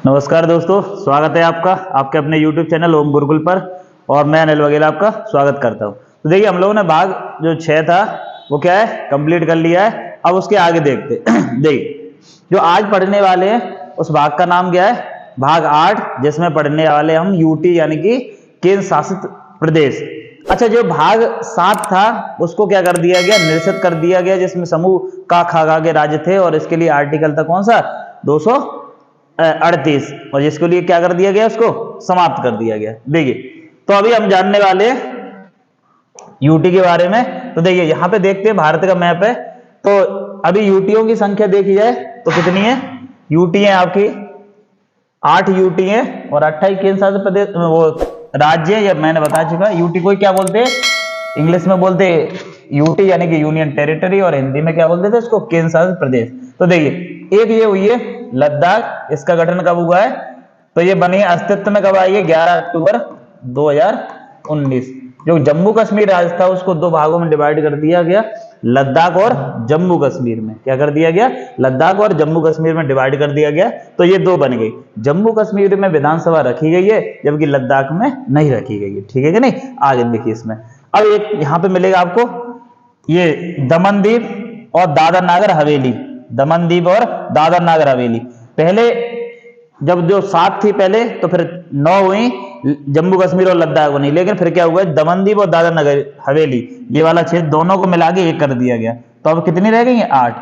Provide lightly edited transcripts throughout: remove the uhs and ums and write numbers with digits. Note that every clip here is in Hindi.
नमस्कार दोस्तों, स्वागत है आपका आपके अपने YouTube चैनल ओम गुरुकुल पर। और मैं अनिल वगेला आपका स्वागत करता हूं। तो देखिए, हम लोगों ने भाग जो 6 था वो क्या है, कंप्लीट कर लिया है। अब उसके आगे देखते देखिए, जो आज पढ़ने वाले हैं उस भाग का नाम क्या है, भाग 8, जिसमें पढ़ने वाले हम यूटी यानी कि केंद्र शासित प्रदेश। अच्छा, जो भाग 7 था उसको क्या कर दिया गया, निरस्त कर दिया गया, जिसमें समूह का खा के राज्य थे और इसके लिए आर्टिकल था कौन सा, 238, और जिसके लिए क्या कर दिया गया, उसको समाप्त कर दिया गया। देखिए, तो अभी हम जानने वाले यूटी के बारे में। तो देखिए, यहां पे देखते हैं भारत का मैप है। तो अभी यूटीओ की संख्या देखी जाए तो कितनी है, यूटी है आपकी 8 यूटी है और 28 केंद्र शासित प्रदेश वो राज्य, या मैंने बता चुका। यूटी को क्या बोलते हैं, इंग्लिश में बोलते हैं यूटी यानी कि यूनियन टेरिटरी, और हिंदी में क्या बोलते थे इसको, केंद्र शासित प्रदेश। तो देखिए, एक ये हुई है लद्दाख, इसका गठन कब हुआ है, तो ये बनी अस्तित्व में कब आई है, 11 अक्टूबर 2019। जो जम्मू कश्मीर राज्य था उसको 2 भागों में डिवाइड कर दिया गया, लद्दाख और जम्मू कश्मीर में। क्या कर दिया गया, लद्दाख और जम्मू कश्मीर में डिवाइड कर दिया गया। तो ये 2 बन गई। जम्मू कश्मीर में विधानसभा रखी गई है, जबकि लद्दाख में नहीं रखी गई है। ठीक है कि नहीं, आगे देखिए इसमें। अब एक यहाँ पे मिलेगा आपको ये दमन दीप और दादर नागर हवेली, दमन दीप और दादर नागर हवेली। पहले जब जो 7 थी पहले, तो फिर 9 हुई, जम्मू कश्मीर और लद्दाख बनी। लेकिन फिर क्या हुआ, दमन दीप और दादर नगर हवेली ये वाला क्षेत्र दोनों को मिला के एक कर दिया गया। तो अब कितनी रह गई है, 8।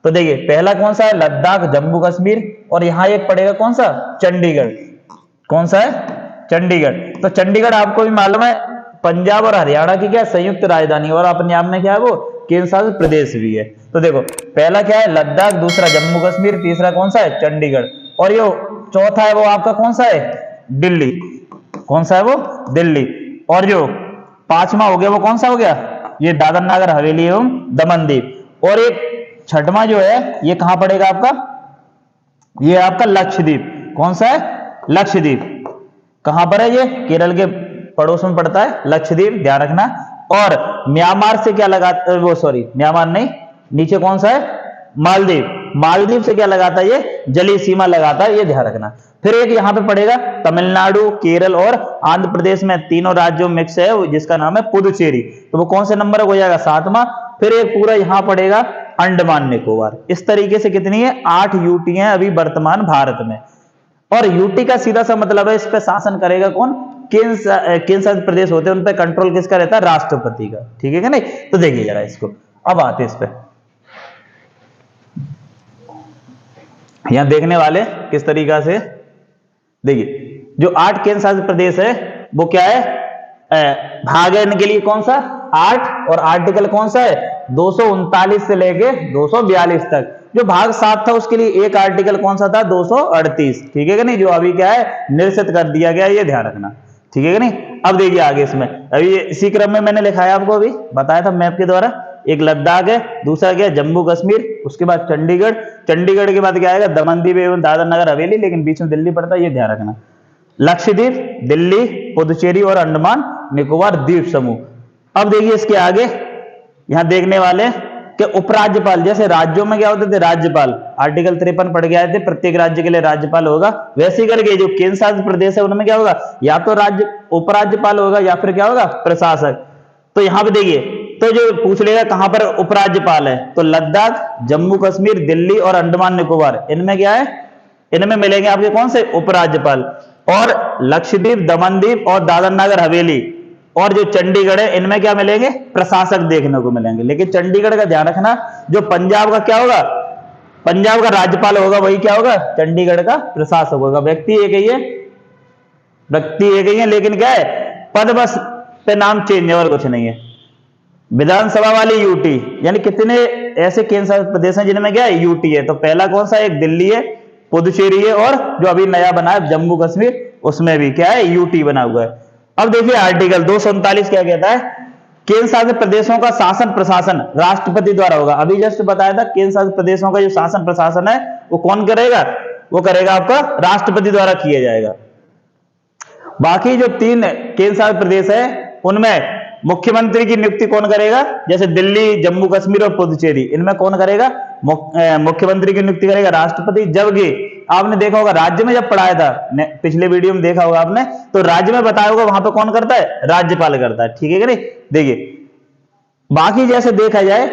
तो देखिए, पहला कौन सा है, लद्दाख जम्मू कश्मीर, और यहाँ एक पड़ेगा कौन सा, चंडीगढ़। कौन सा है, चंडीगढ़। तो चंडीगढ़ आपको भी मालूम है पंजाब और हरियाणा की क्या संयुक्त राजधानी, और अपने आप में क्या है वो केंद्र शासित प्रदेश भी है। तो देखो, पहला क्या है लद्दाख, दूसरा जम्मू कश्मीर, तीसरा कौन सा है, चंडीगढ़, और ये चौथा है वो आपका कौन सा है, दिल्ली। कौन सा है वो, दिल्ली। और जो 5वां हो गया वो कौन सा हो गया, ये दादर नागर हवेली एवं दमन दीप। और एक 6वां जो है ये कहां पड़ेगा आपका, ये आपका लक्षद्वीप। कौन सा है, लक्षद्वीप। कहां पर है ये, केरल के पड़ोस में पड़ता है लक्षद्वीप, ध्यान रखना। और म्यांमार से क्या लगाता है वो, सॉरी म्यांमार नहीं, नीचे कौन सा है, मालदीव। मालदीव से क्या लगाता है, ये जलीय सीमा लगाता है, ये ध्यान रखना। फिर एक यहाँ पे पड़ेगा तमिलनाडु, केरल और आंध्र प्रदेश में, तीनों राज्यों मिक्स है, जिसका नाम है पुदुचेरी। तो वो कौन से नंबर हो जाएगा, 7वां। फिर एक पूरा यहाँ पड़ेगा अंडमान निकोबार। इस तरीके से कितनी है, 8 यूटी है अभी वर्तमान भारत में। और यूटी का सीधा सा मतलब है इस पे शासन करेगा कौन, केंद्र शासित प्रदेश होते हैं, उन पे कंट्रोल किसका रहता है, राष्ट्रपति का। ठीक है कि नहीं। तो देखिए जरा इसको, अब आते इस पे, यहां देखने वाले किस तरीका से। देखिए, जो 8 केंद्र शासित प्रदेश है वो क्या है, भाग है इनके लिए कौन सा, 8, और आर्टिकल कौन सा है, 239 से लेके 242 तक। जो भाग 7 था उसके लिए एक आर्टिकल कौन सा था, 238। ठीक है कि नहीं, जो अभी क्या है निरस्त कर दिया गया, ये ध्यान रखना। ठीक है कि नहीं। अब देखिए आगे इसमें, अभी इसी क्रम में मैंने लिखाया आपको, अभी बताया था मैप के द्वारा। एक लद्दाख है, दूसरा क्या, जम्मू कश्मीर, उसके बाद चंडीगढ़, चंडीगढ़ के बाद क्या आएगा, दमन दीप एवं दादर नगर हवेली, लेकिन बीच में दिल्ली पड़ता है, ये ध्यान रखना। लक्षद्वीप, दिल्ली, पुदुचेरी और अंडमान निकोबार द्वीप समूह। अब देखिए इसके आगे, यहां देखने वाले कि उपराज्यपाल, जैसे राज्यों में क्या होते थे, राज्यपाल, आर्टिकल 53 पढ़ के आए थे, प्रत्येक राज्य के लिए राज्यपाल होगा। वैसे ही करके जो केंद्र शासित प्रदेश है उनमें क्या होगा, या तो राज्य उपराज्यपाल होगा या फिर क्या होगा, प्रशासक। तो यहां पे देखिए, तो जो पूछ लेगा कहां पर उपराज्यपाल है, तो लद्दाख, जम्मू कश्मीर, दिल्ली और अंडमान निकोबार, इनमें क्या है, इनमें मिलेंगे आपके कौन से, उपराज्यपाल। और लक्षद्वीप, दमन दीप और दादर नगर हवेली और जो चंडीगढ़ है, इनमें क्या मिलेंगे, प्रशासक देखने को मिलेंगे। लेकिन चंडीगढ़ का ध्यान रखना, जो पंजाब का क्या होगा, पंजाब का राज्यपाल होगा, वही क्या होगा, चंडीगढ़ का प्रशासक होगा। व्यक्ति एक ही है, व्यक्ति एक ही है, लेकिन क्या है, पद बस पे नाम चेंज है और कुछ नहीं है। विधानसभा वाली यूटी, यानी कितने ऐसे केंद्र शासित प्रदेश हैं जिनमें क्या है, यूटी है। तो पहला कौन सा, एक दिल्ली है, पुदुचेरी है, और जो अभी नया बना है जम्मू कश्मीर, उसमें भी क्या है, यूटी बना हुआ है। अब देखिए आर्टिकल 239 क्या कहता है, केंद्र शासित प्रदेशों का शासन प्रशासन राष्ट्रपति द्वारा होगा। अभी जस्ट बताया था, केंद्र शासित प्रदेशों का जो शासन प्रशासन है वो कौन करेगा, वो करेगा आपका राष्ट्रपति द्वारा किया जाएगा। बाकी जो 3 केंद्र शासित प्रदेश है उनमें मुख्यमंत्री की नियुक्ति कौन करेगा, जैसे दिल्ली, जम्मू कश्मीर और पुदुचेरी, इनमें कौन करेगा, मुख्यमंत्री की नियुक्ति करेगा राष्ट्रपति। जबकि आपने देखा होगा राज्य में जब पढ़ाया था, पिछले वीडियो में देखा होगा आपने, तो राज्य में बताया होगा वहां पे कौन करता है, राज्यपाल करता है, ठीक है कि नहीं। देखिए बाकी जैसे देखा जाए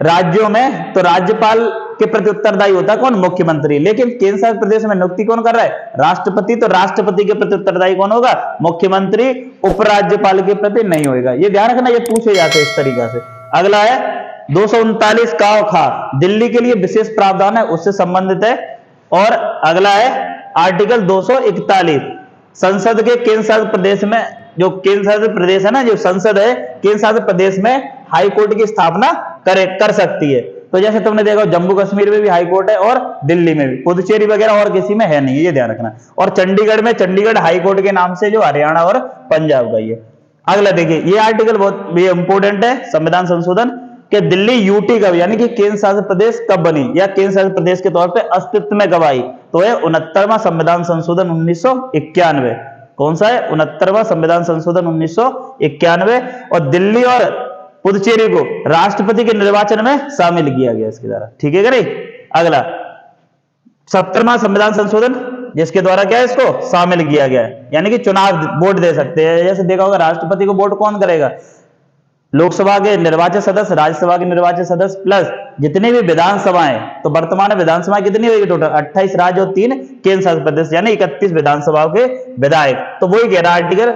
राज्यों में तो राज्यपाल के प्रति उत्तरदायी होता है कौन, मुख्यमंत्री, लेकिन केंद्र शासित प्रदेश में नियुक्ति कौन कर रहा है, राष्ट्रपति, तो राष्ट्रपति के प्रति उत्तरदायी कौन होगा, मुख्यमंत्री, उपराज्यपाल के प्रति नहीं होगा। ये ध्यान रखना, ये पूछे जाते हैं इस तरीका से। अगला है 239 का और खा, दिल्ली के लिए विशेष प्रावधान है, उससे संबंधित है। और अगला है आर्टिकल 241, संसद के केंद्र शासित प्रदेश में, जो केंद्र शासित प्रदेश है ना, जो संसद है केंद्र शासित प्रदेश में हाई कोर्ट की स्थापना कर सकती है। तो जैसे तुमने देखा जम्मू कश्मीर में भी हाई कोर्ट है और दिल्ली में भी, पुदुचेरी वगैरह और किसी में है नहीं, ये ध्यान रखना। और चंडीगढ़ में चंडीगढ़ हाई कोर्ट के नाम से जो हरियाणा और पंजाब का ही है। अगला देखिए ये आर्टिकल बहुत इंपोर्टेंट है, संविधान संशोधन कि दिल्ली यूटी कब, यानी कि केंद्र शासित प्रदेश कब बनी या केंद्र शासित प्रदेश के तौर पे अस्तित्व में कब आई, तो है 69वां संविधान संशोधन 1991। कौन सा है, 69वां संविधान संशोधन 1991। और दिल्ली और पुदुचेरी को राष्ट्रपति के निर्वाचन में शामिल किया गया इसके द्वारा, ठीक है कि नहीं। अगला 70वां संविधान संशोधन, जिसके द्वारा क्या है, इसको शामिल किया गया है, यानी कि चुनाव वोट दे सकते हैं। जैसे देखा होगा राष्ट्रपति को वोट कौन करेगा, लोकसभा के निर्वाचित सदस्य, राज्यसभा के निर्वाचित सदस्य प्लस जितनी भी विधानसभाएं, तो वर्तमान में विधानसभाएं कितनी होगी टोटल, 28 राज्य और 3 केंद्र शासित प्रदेश, यानी 31 विधानसभाओं के विधायक। तो वही कह रहा आर्टिकल,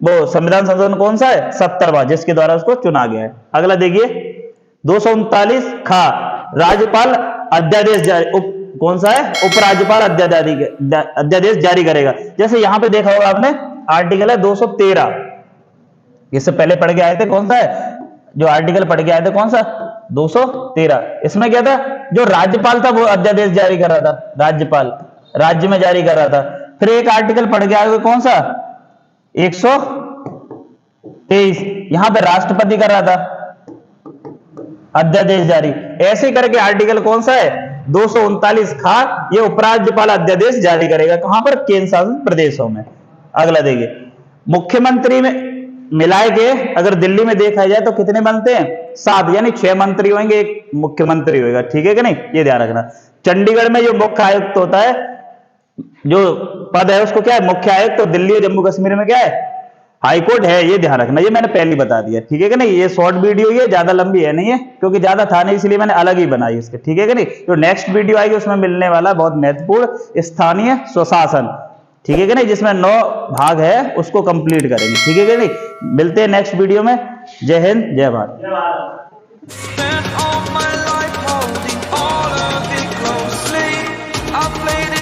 वो संविधान संशोधन कौन सा है, 70वां, जिसके द्वारा उसको चुना गया है। अगला देखिए 239 खा, राज्यपाल अध्यादेश जारी, कौन सा है, उपराज्यपाल अध्यादेश जारी करेगा। जैसे यहां पे देखा होगा आपने आर्टिकल है 213, इससे पहले पढ़ के आए थे, कौन सा है, जो आर्टिकल पढ़ के आए थे कौन सा, 213। इसमें क्या था, जो राज्यपाल था वो अध्यादेश जारी कर रहा था, राज्यपाल राज्य में जारी कर रहा था। फिर एक आर्टिकल पढ़ के आए हुए कौन सा, 123, यहां पे राष्ट्रपति कर रहा था अध्यादेश जारी। ऐसे करके आर्टिकल कौन सा है, 239 खा, ये उपराज्यपाल अध्यादेश जारी करेगा, कहां पर, केंद्र शासित प्रदेशों में। अगला देखिए मुख्यमंत्री में मिलाए के अगर दिल्ली में देखा जाए तो कितने बनते हैं, 7, यानी 6 मंत्री होंगे, 1 मुख्यमंत्री होगा, ठीक है कि नहीं, ये ध्यान रखना। चंडीगढ़ में जो मुख्य आयुक्त होता है, जो पद है उसको क्या है, मुख्य आयुक्त। तो दिल्ली और जम्मू कश्मीर में क्या है, हाई कोर्ट है, ये ध्यान रखना, ये मैंने पहले बता दिया, ठीक है कि नहीं। ये शॉर्ट वीडियो, ये ज्यादा लंबी है नहीं है, क्योंकि ज्यादा था नहीं, इसलिए मैंने अलग ही बनाई इसके, ठीक है कि नहीं। जो नेक्स्ट वीडियो आएगी उसमें मिलने वाला बहुत महत्वपूर्ण स्थानीय स्वशासन, ठीक है कि नहीं, जिसमें 9 भाग है, उसको कंप्लीट करेंगे, ठीक है कि नहीं। मिलते हैं नेक्स्ट वीडियो में। जय हिंद, जय भारत।